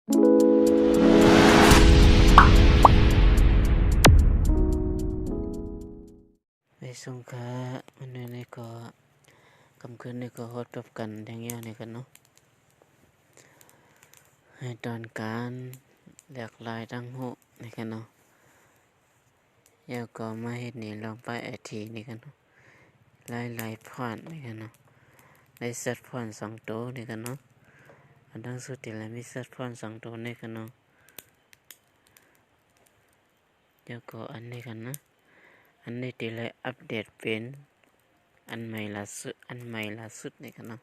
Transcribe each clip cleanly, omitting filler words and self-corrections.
ไปส่งค้ามันนี่ก็กำคืนนี่ก็ฮอดกับกันอย่างเงี้ยนี่กันเนาะให้ตอนการหลากหลายทั้งหูนี่กันเนาะแล้วก็มาเฮ็ดนี่ลองไปไอทีนี่กันเนาะหลายพรนี่กันเนาะได้เซตพร2ตัวนี่กันเนาะอันทั้งสุดที่แล้วมีเซตพร2ตัวนี่กันเนาะแล้วก็อันนี้กันนะอันนี้ที่เลยอัปเดตเป็นอันใหม่ล่าสุดนี่กันเนาะ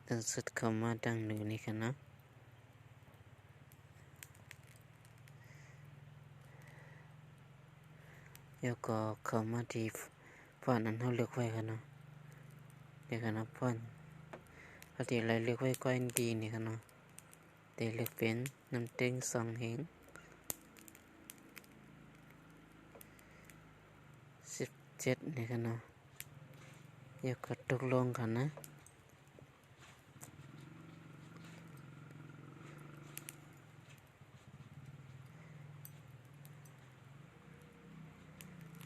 ตั้งสุดเข้ามาดังหนึ่งนี่กันเนาะแล้วก็เข้ามาที่ฟอนต์อันเขาเลือกไว้กันเนาะนี่กันนะฟอนต์ปกติอะไรเลือกไว้ก็ดีนี่กันเนาะแต่เลือกเป็นน้ำเต็ง2เหง17นี่กันเนาะแล้วก็ตกลงกันนะ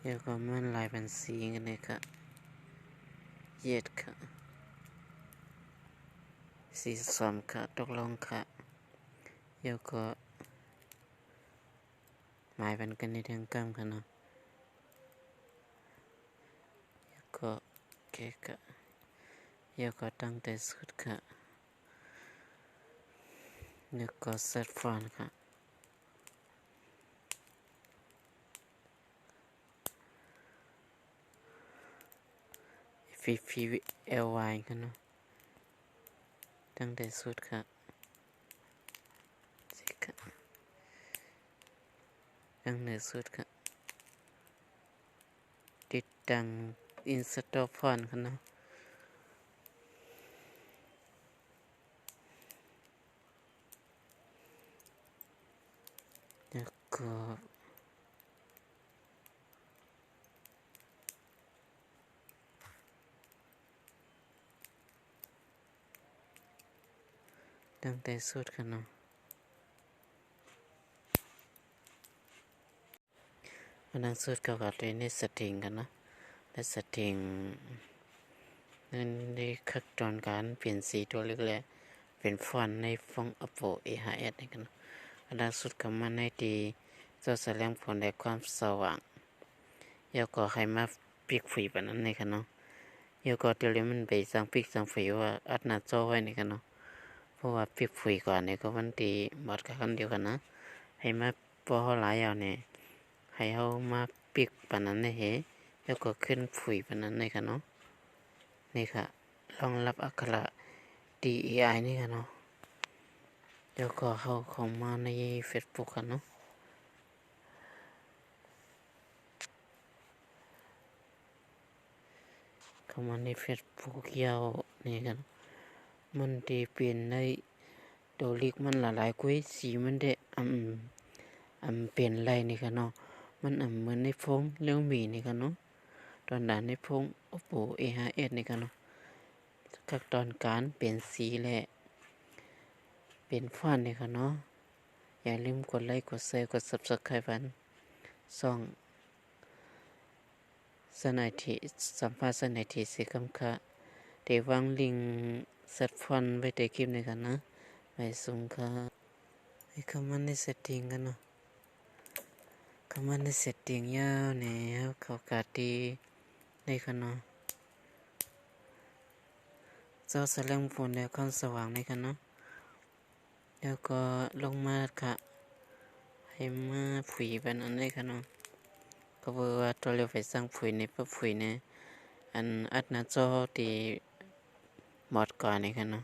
แล้วก็มันลายเป็นสีกันเลยค่ะเย็ดค่ะสีส้มค่ะตกลงค่ะแล้วก็หมายเป็นกันในทางกรรมค่ะเนาะแล้วก็แกค่ะแล้วก็ตั้งแต่สุดค่ะแล้วก็เซตฟอนต์ค่ะFPLY กันเนาะตั้งแต่สุดค่ะสิค่ะตั้งแต่สุดค่ะติดตั้งอินสตอลฟอนต์กันเนาะแล้วก็ตั้งแต่สุดกันเนาะอันนั้นสุดก็กับในสตริงกันนะและสตริงนั่นได้ขั้นตอนการเปลี่ยนสีตัวเล็กและเป็นฟอนต์ในฟอง Oppo A5s นี่กันอันนั้นสุดก็มาในที่จะแสดงผลในความสว่างแล้วก็ให้มาปิกฝีแบบนั้นนี่กันเนาะแล้วก็เดี๋ยวมันไปสั่งปิกสั่งฝีว่าอัดหน้าจอไว้นี่กันเนาะเพราะว่าปิกฝีก่อนนี่ก็วันที่หมดกันเดียวกันนะให้มาพอหลายอย่างเนี่ยให้เขามาปิกปานนั้นเลยแล้วก็ขึ้นฝุ่ยปานนั้นเลยค่ะเนาะนี่ค่ะรองรับอักขระ DAI นี่ค่ะเนาะแล้วก็เข้ามาใน Facebook ค่ะเนาะเข้ามาใน Facebook ยาวนี่กันมันได้เปลี่ยนในตัวเลขมันหลายๆกุ้ยสีมันได้เปลี่ยนไรนี่ค่ะเนาะมันเหมือนในฟงเลี้ยวหมีนี่ค่ะเนาะตอนด่านในฟง Oppo A5s นี่ค่ะเนาะขั้นตอนการเปลี่ยนสีและเปลี่ยนฟอนต์นี่ค่ะเนาะอย่าลืมกดไลค์กดแชร์กด Subscribe กันช่องสนายที่สัมภาษณ์สนายที่สิคำค่ะเดี๋ยววางลิงก์เซตฟอนต์ไว้ในคลิปนี้กันนะไปส่งค่ะไปเข้ามาใน setting กันเนาะเข้ามาใน setting ยาวเนี่ยเขากาดีในค่ะเนาะจอแสดงผลและความสว่างในค่ะเนาะแล้วก็ลงมาค่ะให้มาฝุ่ยเป็นอันนี้ค่ะเนาะก็บอกว่าตัวเร็วไฟสร้างฝุ่ยในปุ๊บฝุ่ยเนี่ยอันอัดหน้าจอที่หมดก่อนนี่ค่ะเนาะ